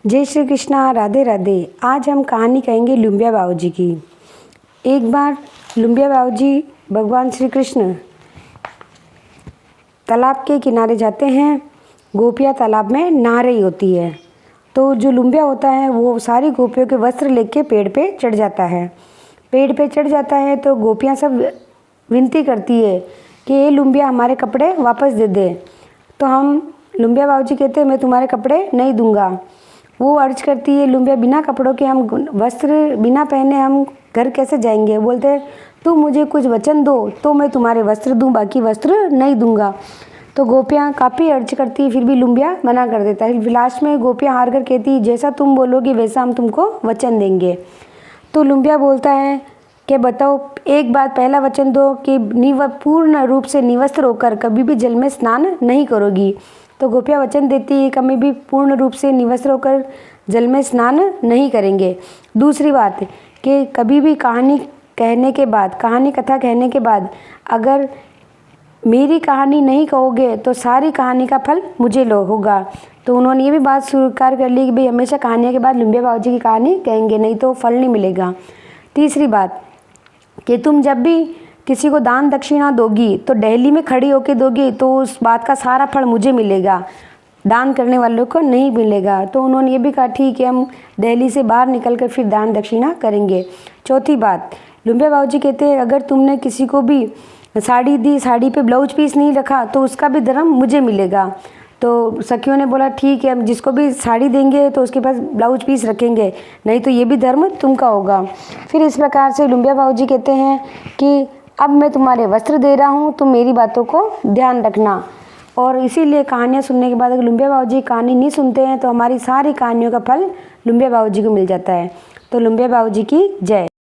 जय श्री कृष्णा, राधे राधे। आज हम कहानी कहेंगे लुम्बिया बाबूजी की। एक बार लुम्बिया बाबूजी भगवान श्री कृष्ण तालाब के किनारे जाते हैं। गोपियाँ तालाब में नहा रही होती है, तो जो लुम्बिया होता है वो सारी गोपियों के वस्त्र लेके पेड़ पे चढ़ जाता है। पेड़ पे चढ़ जाता है तो गोपियाँ सब विनती करती है कि ये लुम्बिया हमारे कपड़े वापस दे दे। तो हम लुम्बिया बाबूजी कहते हैं मैं तुम्हारे कपड़े नहीं दूंगा। वो अर्ज करती है लुम्बिया बिना कपड़ों के हम वस्त्र बिना पहने हम घर कैसे जाएंगे। बोलते हैं तुम मुझे कुछ वचन दो तो मैं तुम्हारे वस्त्र दूं, बाकी वस्त्र नहीं दूंगा। तो गोपियाँ काफ़ी अर्ज करती है, फिर भी लुम्बिया मना कर देता है। लास्ट में गोपियाँ हार कर कहती है जैसा तुम बोलोगी वैसा हम तुमको वचन देंगे। तो लुम्बिया बोलता है कि बताओ एक बात, पहला वचन दो कि पूर्ण रूप से निवस्त्र होकर कभी भी जल में स्नान नहीं करोगी। तो गोपियाँ वचन देती है कभी भी पूर्ण रूप से निवस्त्र होकर जल में स्नान नहीं करेंगे। दूसरी बात कि कभी भी कहानी कथा कहने के बाद अगर मेरी कहानी नहीं कहोगे तो सारी कहानी का फल मुझे होगा। तो उन्होंने ये भी बात स्वीकार कर ली कि भाई हमेशा कहानियों के बाद लुम्बिया बाबूजी की कहानी कहेंगे, नहीं तो फल नहीं मिलेगा। तीसरी बात कि तुम जब भी किसी को दान दक्षिणा दोगी तो दिल्ली में खड़ी होकर दोगी तो उस बात का सारा फल मुझे मिलेगा, दान करने वालों को नहीं मिलेगा। तो उन्होंने ये भी कहा ठीक है हम दिल्ली से बाहर निकल कर फिर दान दक्षिणा करेंगे। चौथी बात, लुम्बिया बाबूजी कहते हैं अगर तुमने किसी को भी साड़ी दी, साड़ी पे ब्लाउज पीस नहीं रखा तो उसका भी धर्म मुझे मिलेगा। तो सखियों ने बोला ठीक है हम जिसको भी साड़ी देंगे तो उसके पास ब्लाउज पीस रखेंगे, नहीं तो ये भी धर्म तुमका होगा। फिर इस प्रकार से लुम्बिया बाबूजी कहते हैं कि अब मैं तुम्हारे वस्त्र दे रहा हूँ, तुम मेरी बातों को ध्यान रखना। और इसीलिए कहानियाँ सुनने के बाद अगर लुम्बिया बाबूजी कहानी नहीं सुनते हैं तो हमारी सारी कहानियों का फल लुम्बिया बाबूजी को मिल जाता है। तो लुम्बिया बाबूजी की जय।